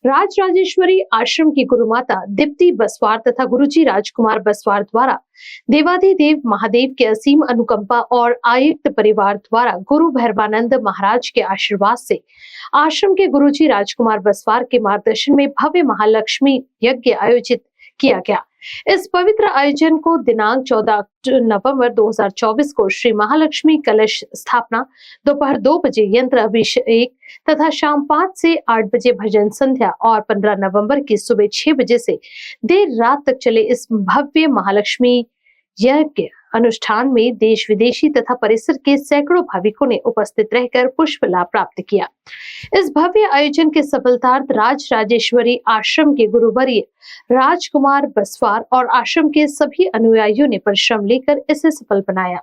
राजराजेश्वरी आश्रम की गुरुमाता दीप्ति बसवार तथा गुरुजी राजकुमार बसवार द्वारा देवाधिदेव महादेव के असीम अनुकंपा और आयुक्त परिवार द्वारा गुरु भैरवानंद महाराज के आशीर्वाद से आश्रम के गुरुजी राजकुमार बसवार के मार्गदर्शन में भव्य महालक्ष्मी यज्ञ आयोजित किया गया। इस पवित्र आयोजन को दिनांक 14 नवंबर 2024 को श्री महालक्ष्मी कलश स्थापना, दोपहर 2 बजे यंत्र अभिषेक तथा शाम 5 से 8 बजे भजन संध्या और 15 नवंबर की सुबह 6 बजे से देर रात तक चले इस भव्य महालक्ष्मी यज्ञ अनुष्ठान में देश विदेशी तथा परिसर के सैकड़ों भाविकों ने उपस्थित रहकर पुष्प लाभ प्राप्त किया। इस भव्य आयोजन के सफलतार्थ राजराजेश्वरी आश्रम के गुरुवर्य राजकुमार बसवार और आश्रम के सभी अनुयायियों ने परिश्रम लेकर इसे सफल बनाया।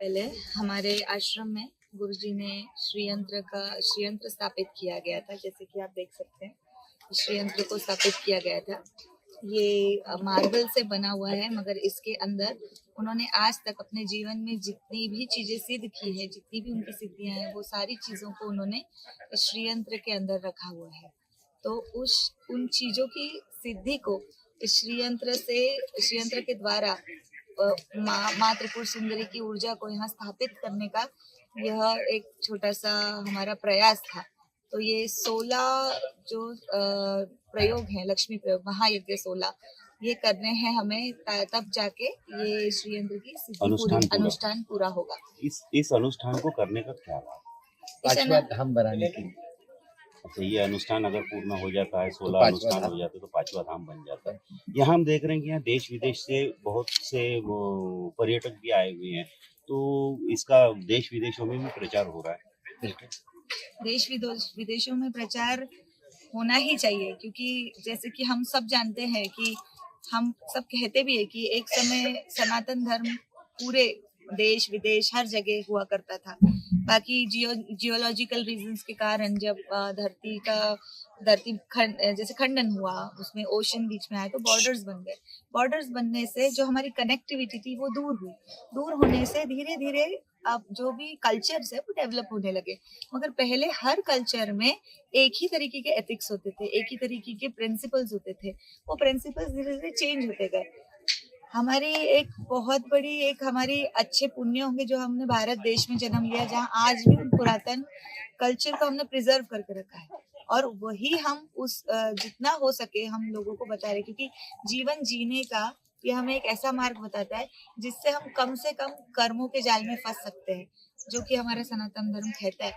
पहले हमारे आश्रम में गुरुजी ने श्रीयंत्र स्थापित किया गया था। जैसे कि आप देख सकते हैं, श्रीयंत्र को स्थापित किया गया था। ये मार्बल से बना हुआ है, मगर इसके अंदर उन्होंने आज तक अपने जीवन में जितनी भी चीजें सिद्ध की है, जितनी भी उनकी सिद्धियां हैं, वो सारी चीजों को उन्होंने श्रीयंत्र के अंदर रखा हुआ है। तो उन चीजों की सिद्धि को श्रीयंत्र के द्वारा माँ त्रिपुर सुंदरी की ऊर्जा को यहाँ स्थापित करने का यह एक छोटा सा हमारा प्रयास था। तो ये 16 जो प्रयोग हैं, लक्ष्मी प्रयोग, महायज्ञ 16 ये करने हैं हमें, तब जाके ये श्रीयंत्र की अनुष्ठान पूरा होगा। इस अनुष्ठान को करने का क्या लाभ? 5वां धाम बनाने के लिए। अच्छा, ये अनुष्ठान अगर पूर्ण हो जाता है, 16 अनुष्ठान हो जाते तो 5वां धाम बन जाता है। यहाँ हम देख रहे हैं कि यहाँ देश विदेश से बहुत से पर्यटक भी आए हुए हैं, तो इसका देश विदेशों में भी प्रचार हो रहा है। देश विदेशों में प्रचार होना ही चाहिए, क्योंकि जैसे कि हम सब जानते हैं कि हम सब कहते भी है कि एक समय सनातन धर्म पूरे देश विदेश हर जगह हुआ करता था। बाकी जियोलॉजिकल रीजंस के कारण जब धरती जैसे खंडन हुआ, उसमें ओशन बीच में आए तो बॉर्डर्स बन गए। बॉर्डर्स बनने से जो हमारी कनेक्टिविटी थी वो दूर हुई। दूर होने से धीरे धीरे अब जो भी कल्चर्स है वो डेवलप होने लगे। मगर पहले हर कल्चर में एक ही तरीके के एथिक्स होते थे, एक ही तरीके के प्रिंसिपल्स होते थे। वो प्रिंसिपल्स धीरे धीरे चेंज होते गए। हमारी एक बहुत बड़ी हमारी अच्छे पुण्य होंगे जो हमने भारत देश में जन्म लिया, जहाँ आज भी पुरातन कल्चर को हमने प्रिजर्व करके रखा है, और वही हम जितना हो सके हम लोगों को बता रहे, क्योंकि जीवन जीने का ये हमें एक ऐसा मार्ग बताता है जिससे हम कम से कम कर्मों के जाल में फंस सकते हैं, जो कि हमारा सनातन धर्म कहता है।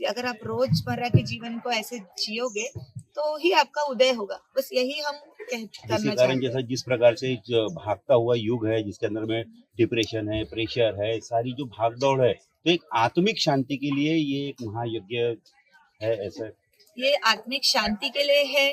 अगर आप रोजमर्रा के जीवन को ऐसे जियोगे तो ही आपका उदय होगा। बस यही हम करना चाहते हैं। जैसा जिस प्रकार से भागता हुआ युग है, जिसके अंदर में डिप्रेशन है, प्रेशर है, सारी जो भागदौड़ है, तो एक आत्मिक शांति के लिए ये एक महायज्ञ है। ऐसा ये आत्मिक शांति के लिए है,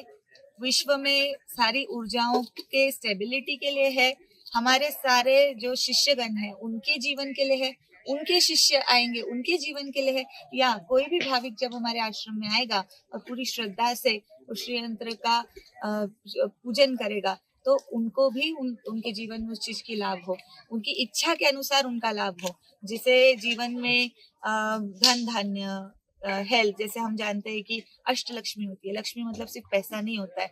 विश्व में सारी ऊर्जाओं के स्टेबिलिटी के लिए है, हमारे सारे जो शिष्यगण हैं उनके जीवन के लिए है, उनके शिष्य आएंगे उनके जीवन के लिए है, या कोई भी भाविक जब हमारे आश्रम में आएगा और पूरी श्रद्धा से उस श्रीयंत्र का पूजन करेगा तो उनको भी उनके जीवन में उस चीज की लाभ हो, उनकी इच्छा के अनुसार उनका लाभ हो। जिसे जीवन में धन धान्य हेल्थ, जैसे हम जानते हैं कि अष्टलक्ष्मी होती है। लक्ष्मी मतलब सिर्फ पैसा नहीं होता है,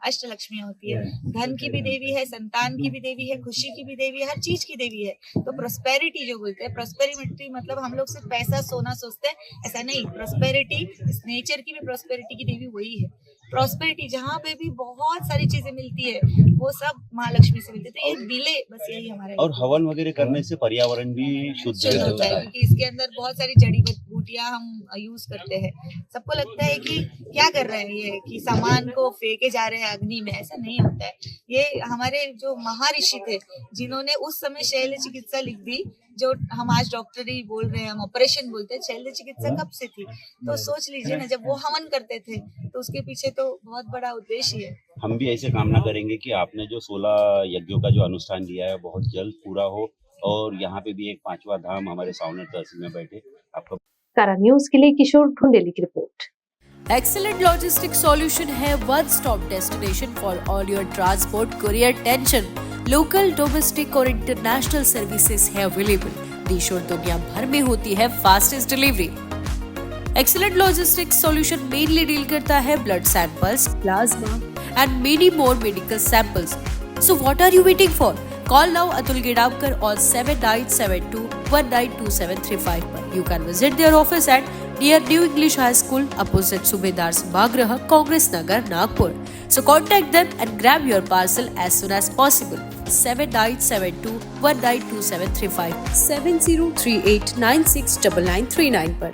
अष्टलक्ष्मी होती है। धन की भी देवी है, संतान की भी देवी है, खुशी की भी देवी है, हर चीज की देवी है। तो प्रोस्पेरिटी जो बोलते हैं, प्रोस्पेरिटी मतलब हम लोग सिर्फ पैसा सोना सोचते हैं, ऐसा नहीं। प्रोस्पेरिटी, नेचर की भी प्रोस्पेरिटी की देवी वही है। प्रॉस्पेरिटी जहाँ पे भी बहुत सारी चीजें मिलती है वो सब महालक्ष्मी से मिलती है। तो ये मिले, बस यही हमारा। और हवन वगैरह करने से पर्यावरण भी शुद्ध होता है, क्योंकि इसके अंदर बहुत सारी जड़ी बूटियां हम यूज करते हैं। सबको लगता है कि क्या कर रहे हैं ये, कि सामान को फेंके जा रहे हैं अग्नि में, ऐसा नहीं होता है। ये हमारे जो महर्षि थे जिन्होंने उस समय शैल्य चिकित्सा लिख दी, जो हम आज डॉक्टरी बोल रहे हैं, हम ऑपरेशन बोलते हैं, शैल्य चिकित्सा कब से थी? तो सोच लीजिए ना, जब वो हवन करते थे तो उसके पीछे तो बहुत बड़ा उद्देश्य है। हम भी ऐसे कामना करेंगे कि आपने जो 16 यज्ञों का जो अनुष्ठान दिया है बहुत जल्द पूरा हो, और यहाँ पे भी एक 5वां धाम हमारे सावनेर तहसील में बैठे। आपका कारा न्यूज के लिए किशोर ढूंढेली की रिपोर्ट। एक्सीलेंट लॉजिस्टिक सॉल्यूशन है one stop destination for all your transport courier tension. Local, domestic और इंटरनेशनल सर्विसेज है अवेलेबल। देश और दुनिया भर में होती है fastest delivery. Excellent logistics solution mainly deal करता है blood samples, plasma and many more medical samples. So what are you waiting for? Call now Atul Gedavkar on 7972192735 पर. You can visit their office at near New English High School opposite Subedar Sabhagrah, Congress Nagar, Nagpur. So contact them and grab your parcel as soon as possible. 7972192735 7038969939 पर.